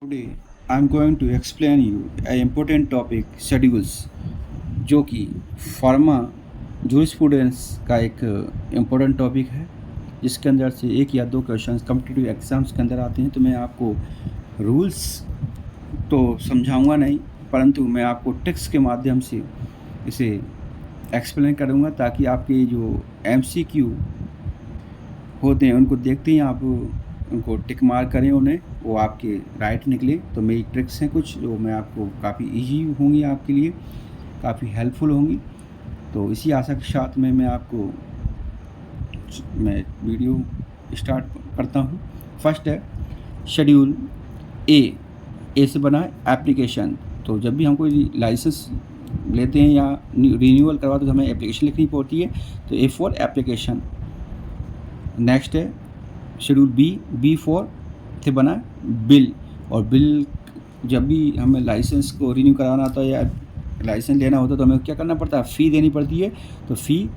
Today I am going to explain you an important topic schedules जो कि pharma jurisprudence का एक important topic है जिसके अंदर से एक या दो क्वेश्चंस कॉम्पिटिटिव एग्जाम्स के अंदर आते हैं। तो मैं आपको रूल्स तो समझाऊंगा नहीं, परंतु मैं आपको टेक्स्ट के माध्यम से इसे एक्सप्लेन करूंगा ताकि आपके जो MCQ होते हैं उनको देखते ही आप उनको टिक मार्क करें, उन्हें वो आपके राइट निकले। तो मेरी ट्रिक्स हैं कुछ जो मैं आपको काफ़ी इजी होंगी, आपके लिए काफ़ी हेल्पफुल होंगी। तो इसी आशा के साथ में मैं वीडियो स्टार्ट करता हूँ। फर्स्ट है शेड्यूल ए से बना है एप्लीकेशन। तो जब भी हम कोई लाइसेंस लेते हैं या रिन्यूअल करवाते हैं तो हमें एप्लीकेशन लिखनी पड़ती है। तो ए फॉर एप्लीकेशन। नेक्स्ट है शेड्यूल बी फॉर से बना बिल। और बिल जब भी हमें लाइसेंस को रिन्यू कराना होता है या लाइसेंस लेना होता है तो हमें क्या करना पड़ता है, फ़ी देनी पड़ती है। तो फ़ी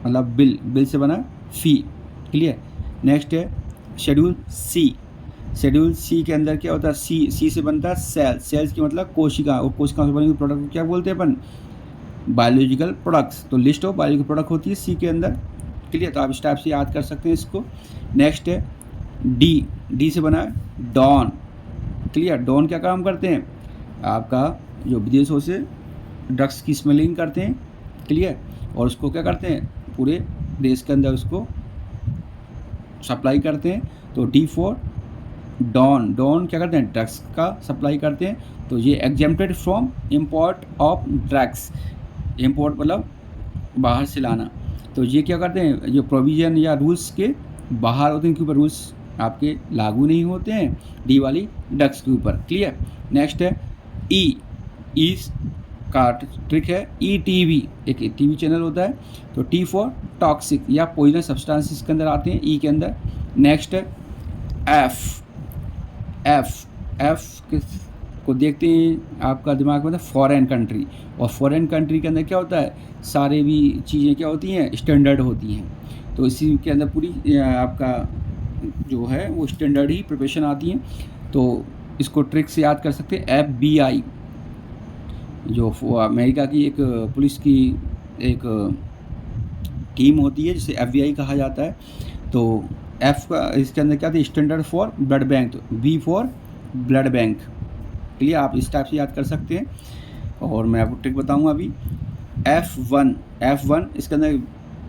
मतलब बिल से बना फ़ी। क्लियर। नेक्स्ट है शेड्यूल सी के अंदर क्या होता है, सी से बनता है सेल्स की मतलब कोशिका, और कोशिका से बने प्रोडक्ट को क्या बोलते हैं अपन, बायोलॉजिकल प्रोडक्ट्स। तो लिस्ट ऑफ बायोलॉजिकल प्रोडक्ट होती है सी के अंदर। क्लियर। तो आप इस टाइप से याद कर सकते हैं इसको। नेक्स्ट है डी से बना है डॉन। क्लियर। डॉन क्या काम करते हैं, आपका जो विदेशों से ड्रग्स की स्मगलिंग करते हैं। क्लियर। और उसको क्या करते हैं, पूरे देश के अंदर उसको सप्लाई करते हैं। तो डी फॉर डॉन क्या करते हैं, ड्रग्स का सप्लाई करते हैं। तो ये exempted from import of drugs. Import मतलब बाहर से लाना। तो ये क्या करते हैं, जो प्रोविज़न या रूल्स के बाहर होते हैं, इनके ऊपर रूल्स आपके लागू नहीं होते हैं डी वाली ड्रग्स के ऊपर। क्लियर। नेक्स्ट है ई का ट्रिक है ETV, एक टीवी चैनल होता है। तो टी फॉर टॉक्सिक या पॉइजनस सब्सटेंसेस के अंदर आते हैं ई के अंदर। नेक्स्ट है एफ को देखते हैं आपका दिमाग में, फॉरेन कंट्री। और फॉरेन कंट्री के अंदर क्या होता है, सारे भी चीज़ें क्या होती हैं, स्टैंडर्ड होती हैं। तो इसी के अंदर पूरी आपका जो है वो स्टैंडर्ड ही प्रिपरेशन आती हैं। तो इसको ट्रिक से याद कर सकते हैं। FBI जो अमेरिका की एक पुलिस की एक टीम होती है जिसे FBI कहा जाता है। तो एफ का इसके अंदर क्या था, स्टैंडर्ड फॉर ब्लड बैंक। तो B for blood bank. Clear. आप इस टाइप से याद कर सकते हैं। और मैं आपको ट्रिक बताऊंगा अभी। F1 इसके अंदर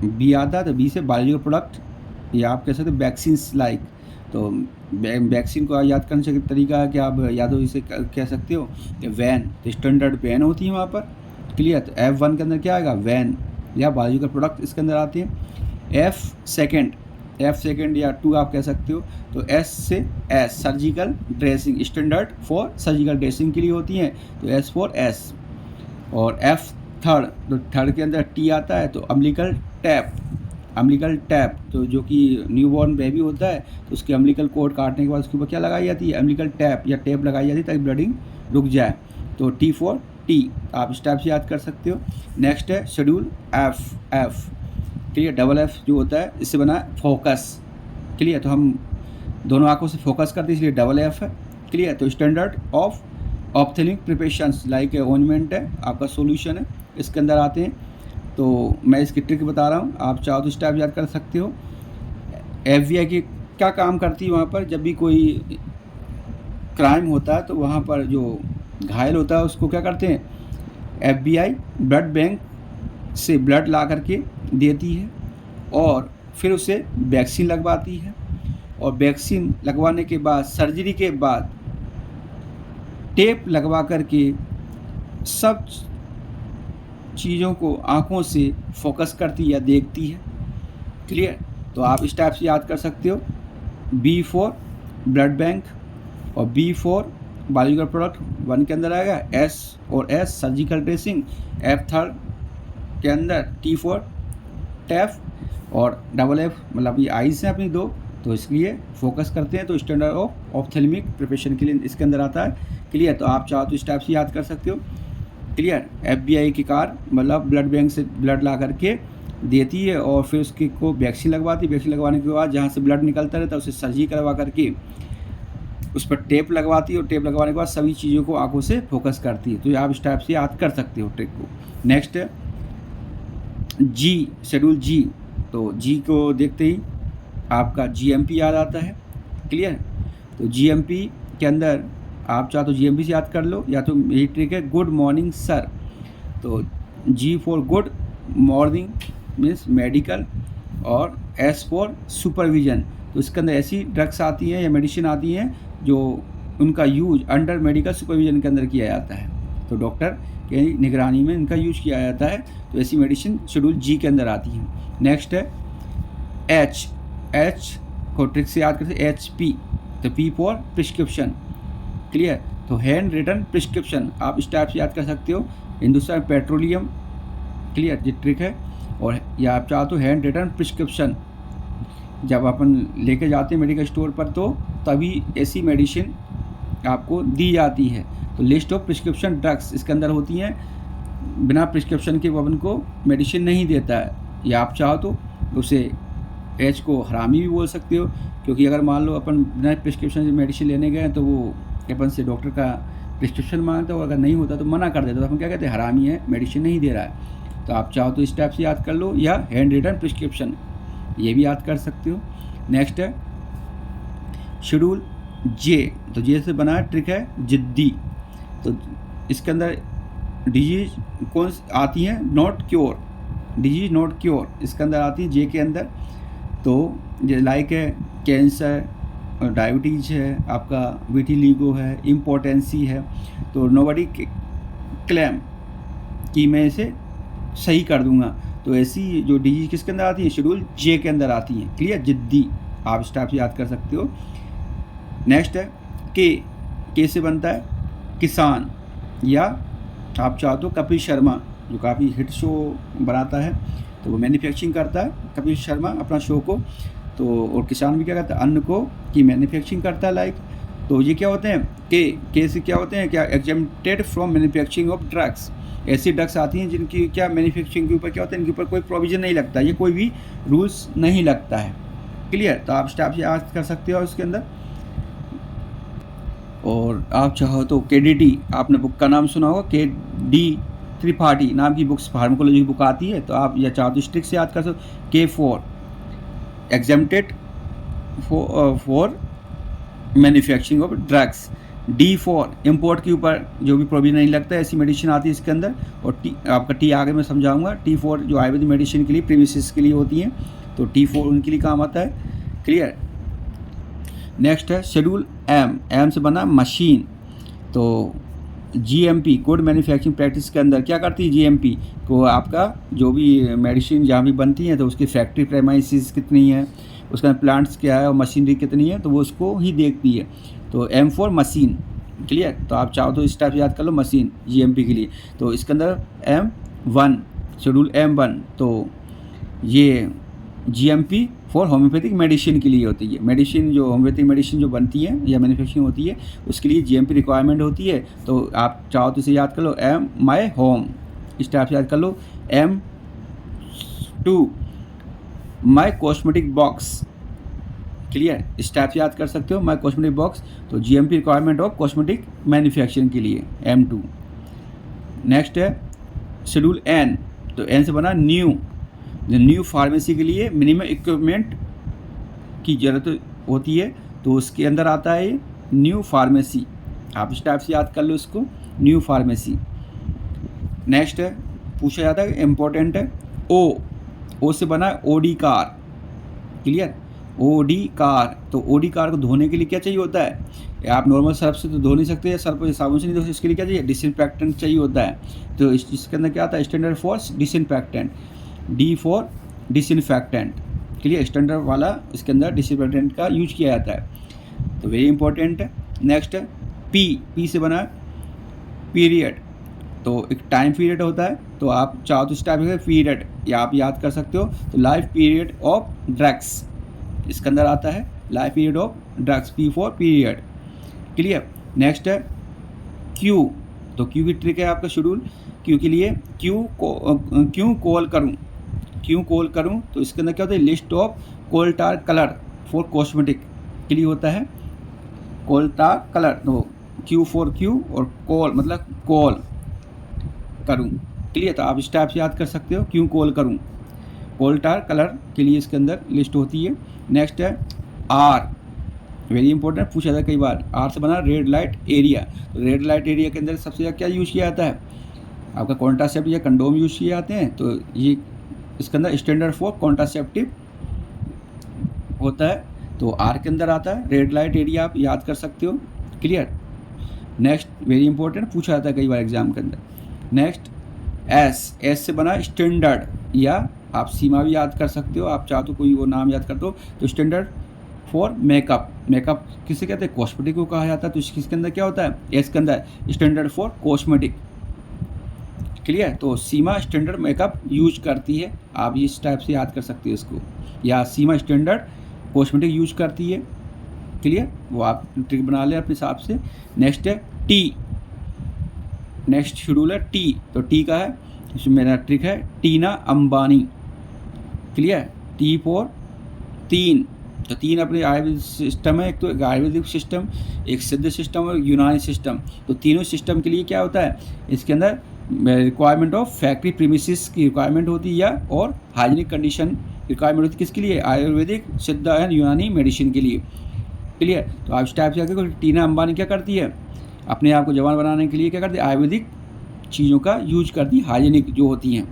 बी आता है। तो बी से बायोलॉजिकल प्रोडक्ट या आप कह सकते हैं वैक्सीन्स लाइक। तो वैक्सीन को याद करने का तरीका है कि आप याद हो इसे कह सकते हो वैन। तो स्टैंडर्ड वैन होती है वहाँ पर। क्लियर। तो F1 के अंदर क्या आएगा, वैन या बायोलॉजिकल प्रोडक्ट इसके अंदर आते हैं। F सेकेंड या 2 आप कह सकते हो। तो S से S surgical dressing, standard for surgical dressing के लिए होती हैं। तो S फॉर S। और F थर्ड, तो थर्ड के अंदर T आता है। तो अम्बिलिकल टैप तो जो कि न्यूबॉर्न बेबी होता है तो उसके अम्बिलिकल कोड काटने के बाद उसके ऊपर क्या लगाई जाती है, अम्बिलिकल टैप या टेप लगाई जाती है ताकि ब्लडिंग रुक जाए। तो T फॉर टी आप इस टाइप से याद कर सकते हो। नेक्स्ट है schedule F। Clear. Double F जो होता है इससे बना है फोकस। क्लियर। तो हम दोनों आंखों से फोकस करते हैं इसलिए डबल F है। क्लियर। तो standard of ophthalmic preparations like ointment है, आपका सॉल्यूशन है, इसके अंदर आते हैं। तो मैं इसकी ट्रिक बता रहा हूँ, आप चाहो तो इस टाइप याद कर सकते हो। FBI की क्या काम करती है, वहाँ पर जब भी कोई क्राइम होता है तो वहाँ पर जो घायल होता है उसको क्या करते हैं, FBI ब्लड बैंक से ब्लड ला करके देती है और फिर उसे वैक्सीन लगवाती है। और वैक्सीन लगवाने के बाद सर्जरी के बाद टेप लगवा करके सब चीज़ों को आँखों से फोकस करती या देखती है। क्लियर। तो आप इस टाइप से याद कर सकते हो। बी फॉर ब्लड बैंक और बी फॉर बायोलॉजिकल प्रोडक्ट 1 के अंदर आएगा। S surgical dressing. F third के अंदर T फॉर टैप और डबल F मतलब ये आइज़ हैं अपनी 2, तो इसलिए फोकस करते हैं। तो स्टैंडर्ड ऑफ ऑप्थेल्मिक प्रिपरेशन के लिए इसके अंदर आता है। क्लियर। तो आप चाहो तो इस टाइप से याद कर सकते हो। क्लियर। FBI की कार मतलब ब्लड बैंक से ब्लड ला करके देती है और फिर उसकी को वैक्सीन लगवाती है। वैक्सीन लगवाने के बाद जहाँ से ब्लड निकलता रहता है उसे सर्जरी करवा करके उस पर टेप लगवाती है और टेप लगवाने के बाद सभी चीज़ों को आंखों से फोकस करती है। तो आप इस टाइप से याद कर सकते हो ट्रिक को। नेक्स्ट है जी, शेड्यूल जी। तो जी को देखते ही आपका जीएमपी याद आता है। क्लियर? तो जीएमपी के अंदर आप चाहो तो जीएमपी से याद कर लो, या तो यही ट्रिक है गुड मॉर्निंग सर। तो G for good morning means medical, और एस फॉर सुपरविजन। तो इसके अंदर ऐसी ड्रग्स आती हैं या मेडिसिन आती हैं जो उनका यूज अंडर मेडिकल सुपरविजन के अंदर किया जाता है। तो डॉक्टर के निगरानी में इनका यूज किया जाता है। तो ऐसी मेडिसिन शेड्यूल जी के अंदर आती हैं। नेक्स्ट है एच। एच को ट्रिक से याद करते एच पी। तो पी फॉर प्रिस्क्रिप्शन। क्लियर? तो हैंड रिटन प्रिस्क्रिप्शन आप इस टाइप से याद कर सकते हो। हिंदुस्तान पेट्रोलियम। क्लियर? ये ट्रिक है। और या आप चाहो तो हैंड रिटन प्रिस्क्रिप्शन, जब अपन लेके जाते हैं मेडिकल स्टोर पर तो तभी ऐसी मेडिसिन आपको दी जाती है। तो लिस्ट ऑफ प्रिस्क्रिप्शन ड्रग्स इसके अंदर होती हैं। बिना प्रिस्क्रिप्शन के वो अपन को मेडिसिन नहीं देता है। या आप चाहो तो उसे एच को हरामी भी बोल सकते हो, क्योंकि अगर मान लो अपन बिना प्रिस्क्रिप्शन से मेडिसिन लेने गए तो वो अपन से डॉक्टर का प्रिस्क्रिप्शन मांगता है, और अगर नहीं होता तो मना कर देता, तो अपन क्या कहते हैं, हरामी है, मेडिसिन नहीं दे रहा है। तो आप चाहो तो इस टाइप से याद कर लो, या हैंड रिटन प्रिस्क्रिप्शन ये भी याद कर सकते हो। नेक्स्ट है शेड्यूल जे। तो जे से बना ट्रिक है जिद्दी। तो इसके अंदर डिजीज कौन आती है, not cure. Disease not cure इसके अंदर आती है जे के अंदर। तो ये लाइक है कैंसर, डायबिटीज़ है, आपका विटिलिगो है, इम्पोर्टेंसी है। तो नोबडी क्लेम कि मैं इसे सही कर दूंगा। तो ऐसी जो डिजीज किसके अंदर आती है, शेड्यूल जे के अंदर आती हैं। क्लियर? जिद्दी आप इस टाइप से याद कर सकते हो। नेक्स्ट है के से बनता है किसान, या आप चाहो तो कपिल शर्मा जो काफ़ी हिट शो बनाता है, तो वो मैन्युफैक्चरिंग करता है कपिल शर्मा अपना शो को। तो और किसान भी क्या करता है, अन्न को की मैन्युफैक्चरिंग करता है लाइक। तो ये क्या होते हैं, के से क्या होते हैं, क्या exempted from manufacturing of drugs. ऐसी ड्रग्स आती हैं जिनकी क्या मैन्युफैक्चरिंग के ऊपर क्या होता है, इनके ऊपर कोई प्रोविज़न नहीं लगता, ये कोई भी रूल्स नहीं लगता है। क्लियर? तो आप स्टाफ से याद कर सकते हो इसके अंदर। और आप चाहो तो KDT, आपने बुक का नाम सुना होगा, KD त्रिपाठी नाम की बुक्स फार्माकोलॉजी की बुक आती है। तो आप या चाहो तो स्ट्रिक्ट से याद कर सकते। K4 exempted for manufacturing of drugs. D4 import के ऊपर जो भी प्रोविजन नहीं लगता है, ऐसी मेडिसिन आती है इसके अंदर। और आपका T आगे मैं समझाऊंगा। T4 जो आयुर्वेदिक मेडिसिन के लिए प्रीमिसेस के लिए होती हैं, तो T4 उनके लिए काम आता है। क्लियर? नेक्स्ट है शेड्यूल एम से बना मशीन। तो GMP गुड मैन्युफैक्चरिंग प्रैक्टिस के अंदर क्या करती है, GMP को आपका जो भी मेडिसिन जहाँ भी बनती है तो उसकी फैक्ट्री प्रेमाइसिस कितनी है, उसका प्लांट्स क्या है और मशीनरी कितनी है, तो वो उसको ही देखती है। तो M फॉर मशीन। क्लियर? तो आप चाहो तो इस टाइप याद कर लो मशीन GMP के लिए। तो इसके अंदर M1 शेड्यूल M1, तो ये GMP फॉर होम्योपैथिक मेडिसिन के लिए होती है। मेडिसिन जो होम्योपैथिक मेडिसिन जो बनती है या मैन्युफैक्चरिंग होती है उसके लिए GMP रिक्वायरमेंट होती है। तो आप चाहो तो इसे याद कर लो M माई होम, इस टाइप से याद कर लो। M2 माई कॉस्मेटिक बॉक्स। क्लियर? इस टाइप से याद कर सकते हो माई कॉस्मेटिक बॉक्स। तो GMP requirement of cosmetic manufacturing के लिए M2। नेक्स्ट है शेड्यूल N। तो N से बना न्यू फार्मेसी के लिए मिनिमम इक्विपमेंट की ज़रूरत होती है, तो उसके अंदर आता है न्यू फार्मेसी। आप इस टाइप से याद कर लो इसको, न्यू फार्मेसी। नेक्स्ट है पूछा जाता है, इम्पोर्टेंट है ओ से बना OD car. Clear? OD car. तो OD कार को धोने के लिए क्या चाहिए होता है, आप नॉर्मल सर्फ से तो धो नहीं सकते, सर्फ साबुन से नहीं धो सकते, इसके लिए क्या चाहिए, डिसइंफेक्टेंट चाहिए होता है। तो इसके अंदर क्या आता है, standard for disinfectant, D for disinfectant. Clear? Standard वाला इसके अंदर डिसइंफेक्टेंट का यूज किया जाता है, तो वेरी इंपॉर्टेंट है। नेक्स्ट है P से बना पीरियड। तो एक टाइम पीरियड होता है, तो आप चाहो तो इस टाइप से पीरियड या आप याद कर सकते हो। तो लाइफ पीरियड ऑफ ड्रग्स इसके अंदर आता है, life period of drugs, P for period. Clear? Next है Q। तो Q की ट्रिक है आपका शेड्यूल Q के लिए, क्यों कॉल करूं, तो इसके अंदर क्या होता है, list of coal tar colour for cosmetic के लिए होता है। कोल्टा कलर, तो क्यू फॉर क्यू और कॉल मतलब कॉल करूँ। क्लियर, तो आप इस टाइप से याद कर सकते हो, क्यों कॉल करूँ। कोल्टा कलर के लिए इसके अंदर लिस्ट होती है। नेक्स्ट है आर, वेरी इंपॉर्टेंट, पूछा था कई बार। आर से बना रेड लाइट एरिया। तो रेड लाइट एरिया के अंदर सबसे ज़्यादा क्या यूज़ किया जाता है, आपका कॉन्ट्रासेप्ट या कंडोम यूज़ किए जाते हैं। तो ये इसके अंदर स्टैंडर्ड फॉर कॉन्ट्रासेप्टिव होता है, तो आर के अंदर आता है। रेड लाइट एरिया आप याद कर सकते हो। क्लियर। नेक्स्ट वेरी इंपॉर्टेंट, पूछा जाता है कई बार एग्जाम के अंदर। नेक्स्ट एस, एस से बना स्टैंडर्ड, या आप सीमा भी याद कर सकते हो, आप चाहो तो कोई वो नाम याद कर दो। तो स्टैंडर्ड फॉर मेकअप, मेकअप किसे कहते हैं, कॉस्मेटिक को कहा जाता है। तो इसके अंदर क्या होता है, एस के अंदर स्टैंडर्ड फॉर कॉस्मेटिक। क्लियर, तो सीमा स्टैंडर्ड मेकअप यूज करती है, आप इस टाइप से याद कर सकते हो इसको, या सीमा स्टैंडर्ड कॉस्मेटिक यूज करती है। क्लियर, वो आप ट्रिक बना लें अपने हिसाब से। नेक्स्ट है टी, नेक्स्ट शेड्यूल है टी। तो टी का है, इसमें मेरा ट्रिक है टीना अंबानी। क्लियर, टी फॉर तीन। तो तीन अपने आयुर्वेदिक सिस्टम है, एक तो आयुर्वेदिक सिस्टम, एक सिद्ध सिस्टम और यूनानी सिस्टम। तो तीनों सिस्टम के लिए क्या होता है, इसके अंदर रिक्वायरमेंट ऑफ फैक्ट्री प्रीमिसेस की रिक्वायरमेंट होती है, या और हाइजीनिक कंडीशन रिक्वायरमेंट होती है। किसके लिए, आयुर्वेदिक, सिद्ध एंड यूनानी मेडिसिन के लिए। क्लियर, तो आप इस टाइप से आगे, टीना अंबानी क्या करती है, अपने आप को जवान बनाने के लिए क्या करती है, आयुर्वेदिक चीज़ों का यूज करती है, हाइजीनिक जो होती हैं।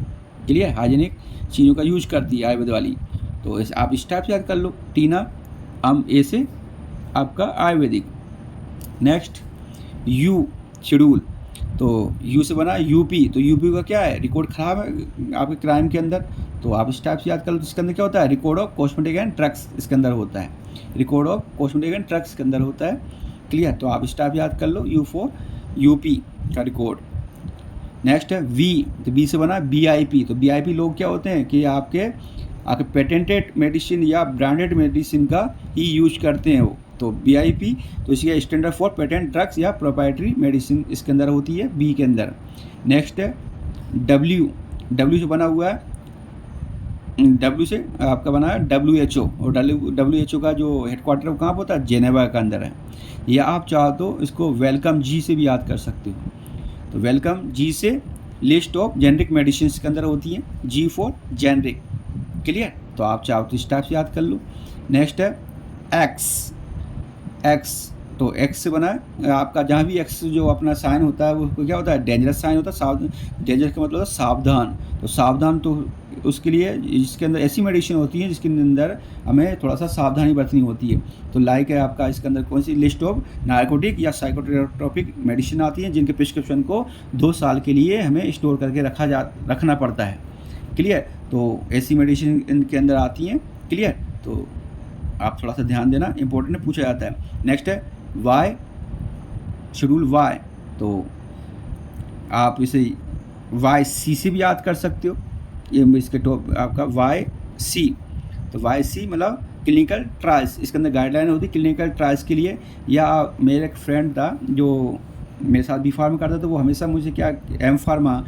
क्लियर, हाइजीनिक चीज़ों का यूज करती है आयुर्वेद वाली। तो आप इस टाइप से याद कर लो, टीना ए से आपका आयुर्वेदिक। नेक्स्ट यू शेड्यूल, तो यू से बना यूपी। तो यूपी का क्या है, रिकॉर्ड खराब है आपके क्राइम के अंदर। तो आप इस टाइप से याद कर लो। तो इसके अंदर क्या होता है, record of cosmetic and drugs इसके अंदर होता है, record of cosmetic and drugs के अंदर होता है। क्लियर, तो आप इस टाइप याद कर लो, यू फॉर यूपी का रिकॉर्ड। नेक्स्ट है वी, तो बी से बना वीआईपी। तो वीआईपी लोग क्या होते हैं कि आपके पेटेंटेड मेडिसिन या ब्रांडेड मेडिसिन का ही यूज करते हैं वो। तो वीआईपी, तो इसका स्टैंडर्ड फॉर पेटेंट ड्रग्स या प्रोप्राइटरी मेडिसिन इसके अंदर होती है, बी के अंदर। नेक्स्ट है डब्ल्यू, डब्ल्यू से बना हुआ है, डब्ल्यू से आपका बना है WHO। और WHO का जो हेडक्वार्टर कहाँ पर होता है, जेनेवा के अंदर है। या आप चाहो तो इसको वेलकम जी से भी याद कर सकते हो। तो वेलकम जी से लिस्ट ऑफ जेनरिक मेडिसिन के अंदर होती हैं, जी फॉर जेनरिक। क्लियर, तो आप चाहो तो इस टाइप से याद कर लो। नेक्स्ट है एक्स, एक्स, तो एक्स से बना है आपका, जहाँ भी एक्स जो अपना साइन होता है वो क्या होता है, डेंजरस साइन होता है। सावधान, डेंजरस का मतलब होता है सावधान। तो सावधान, तो उसके लिए इसके अंदर ऐसी मेडिसिन होती है जिसके अंदर हमें थोड़ा सा सावधानी बरतनी होती है। तो लाइक है आपका इसके अंदर कौन सी, लिस्ट ऑफ नार्कोटिक या साइकोट्रोपिक मेडिसिन आती हैं जिनके प्रिस्क्रिप्शन को 2 साल के लिए हमें स्टोर करके रखना पड़ता है। क्लियर, तो ऐसी मेडिसिन इनके अंदर आती हैं। क्लियर, तो आप थोड़ा सा ध्यान देना, इंपॉर्टेंट पूछा जाता है। नेक्स्ट है वाई, शेड्यूल वाई। तो आप इसे वाई सी से भी याद कर सकते हो, ये इसके टॉप आपका वाई सी। तो वाई सी मतलब क्लिनिकल ट्रायल्स, इसके अंदर गाइडलाइन होती है क्लिनिकल ट्रायल्स के लिए। या मेरा एक फ्रेंड था जो मेरे साथ बी फार्मा करता था, वो हमेशा मुझे क्या एम फार्मा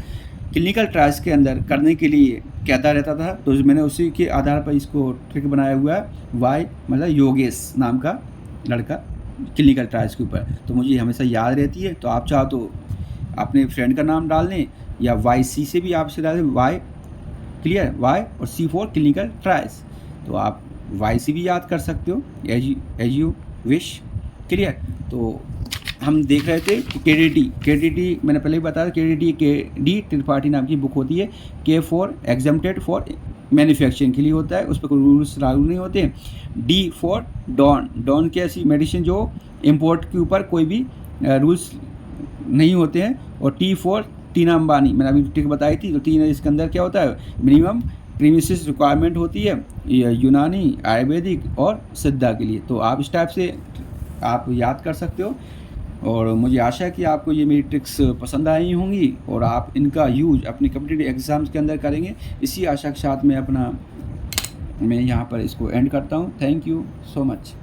क्लिनिकल ट्रायल्स के अंदर करने के लिए कहता रहता था। तो मैंने उसी के आधार पर इसको ट्रिक बनाया हुआ है, वाई मतलब योगेश नाम का लड़का, क्लिनिकल ट्रायल्स के ऊपर। तो मुझे हमेशा याद रहती है। तो आप चाहो तो अपने फ्रेंड का नाम डाल लें, या वाई सी से भी आप इसे डाल दें, वाई। क्लियर, वाई और सी फॉर क्लिनिकल ट्रायल्स। तो आप वाई सी भी याद कर सकते हो, एज यू विश। क्लियर, तो हम देख रहे थे कि KDT मैंने पहले ही बताया, KD त्रिपाठी नाम की बुक होती है। K for exempted for manufacturing के लिए होता है, उस पर कोई रूल्स लागू नहीं होते। D फॉर डॉन की ऐसी मेडिसिन जो इम्पोर्ट के ऊपर कोई भी रूल्स नहीं होते हैं। और T फॉर टीना अंबानी, मैंने अभी ट्रिक बताई थी। तो तीन इसके अंदर क्या होता है, मिनिमम प्रीमिसेस रिक्वायरमेंट होती है यूनानी, आयुर्वेदिक और सिद्धा के लिए। तो आप इस टाइप से आप याद कर सकते हो। और मुझे आशा है कि आपको ये मेरी ट्रिक्स पसंद आई होंगी और आप इनका यूज अपने कॉम्पिटिटिव एग्ज़ाम्स के अंदर करेंगे। इसी आशा के साथ मैं यहाँ पर इसको एंड करता हूँ। Thank you so much.